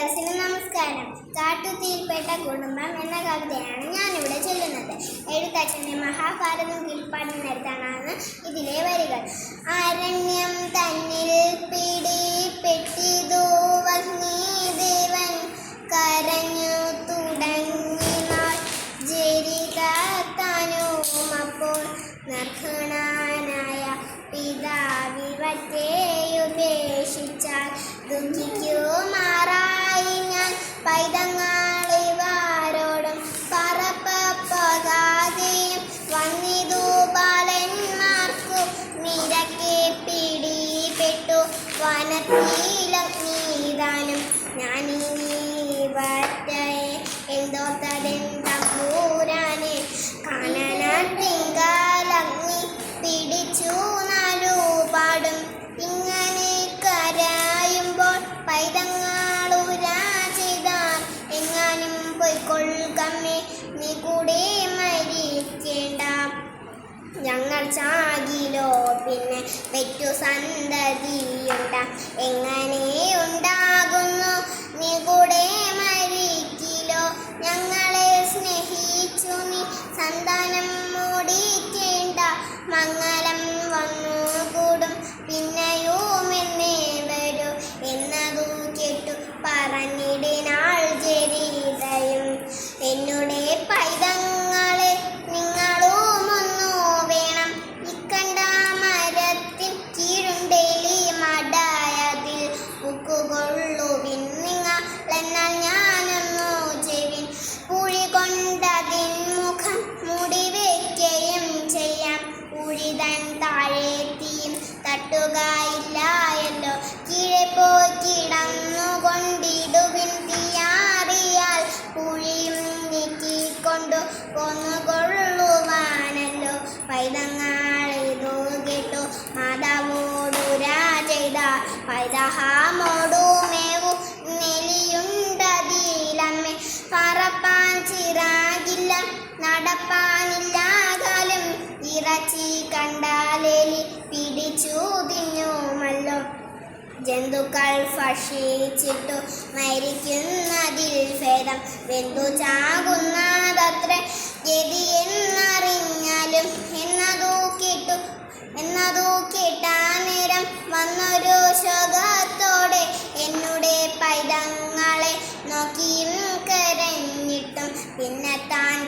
വ്യൂവേഴ്സിന് നമസ്കാരം. കാട്ടുതീയിൽപ്പെട്ട കുടുംബം എന്ന കവിതയാണ് ഞാനിവിടെ ചൊല്ലുന്നത്. എഴുത്തച്ഛൻ്റെ മഹാഭാരതം കീഴ്പ്പാടുന്നിടത്താണ് ഇതിലെ വരികൾ. അരണ്യം തന്നിൽ പിടിപ്പെട്ടിതു വഹ്നിദേവൻ, കരഞ്ഞു തുടങ്ങിനാൾ ജരിതാത്താനുമപ്പോൾ നിർഘണനായ പിതാവിവറ്റേയുപേക്ഷിച്ചാൽ ദുഃഖിക്കുമാറായി ഞാൻ പൈതങ്ങളിവാരോടും പറപ്പകാതെയും വന്നിതു ബാലന്മാർക്കു നിരക്കെ പിടിപ്പെട്ടു വനത്തിലഗ്നിദാനം. ഞാനിവറ്റയെ എന്തോർത്തതെന്തമ്പൂരാനെ, കാനനത്തിങ്കലഗ്നി പിടിച്ചു നാലുപാടും. ഇങ്ങനെ കരയുമ്പോൾ പൈതങ്ങളുരാ ചെയ്താർ, എങ്ങാനും പൊയ്ക്കൊള്ളുകമ്മേ നീ കൂടെ മരിക്കേണ്ട. ഞങ്ങൾ ചാകിലോ പിന്നെ പെറ്റു സന്തതിയുണ്ട, എങ്ങനെ ഉണ്ടാകുന്നു നീ കൂടെ മരിക്കിലോ. ഞങ്ങളെ സ്നേഹിച്ചു നീ സന്താനം മൂടിക്കേണ്ട, മംഗലം വന്നു കൂടും പിന്നെയുമെന്നേ വരൂ എന്നതു കേട്ടു പറഞ്ഞിടിനാൾ ജരിതയും. എന്നുടെ പൈതങ്ങളെ നിങ്ങളുമൊന്നു വേണം, ഇക്കണ്ട മരത്തിൻ കീഴുണ്ടേലി മടയതിൽ ഉക്കുകൊള്ളുവിൻ നിങ്ങളെന്നാൽ ഞാനൊന്നു ചെവിൻ. പൂഴി കൊണ്ടതിൻ മുഖം മൂടിവെക്കുകയും ചെയ്യാം, പൂഴിതൻ താഴെ തീയും തട്ടുകയില്ലയല്ലോ. കീഴെ പോയി കിടന്നുകൊണ്ടിടുവിൻ, തീയാറിയാൽ പൂഴിയും നീക്കിക്കൊണ്ടു കൊന്നുകൊള്ളുവാനല്ലോ. പൈതങ്ങളിതു കേട്ടു മാതാവോടുരാ ചെയ്ത, പൈതഹാമോടുമേവു നെലിയുണ്ടതിലമ്മേ. പറപ്പാൻ ചിറകില്ല നടപ്പാനില്ലാകാലും, ഇറച്ചി കണ്ടാലേലി പിടിച്ചു തിന്നുമല്ലോ. ജന്തുക്കൾ ഭക്ഷിച്ചിട്ടു മരിക്കുന്നതിൽ ഭേദം വെന്തു ചാകുന്നതത്ര ഗതിയെന്നറിഞ്ഞാലും. എന്നതു കേട്ടാ നേരം വന്നൊരു ശോകത്തോടെ എന്നുടെ പൈതങ്ങളെ നോക്കിയും കരഞ്ഞിട്ടും പിന്നെ താൻ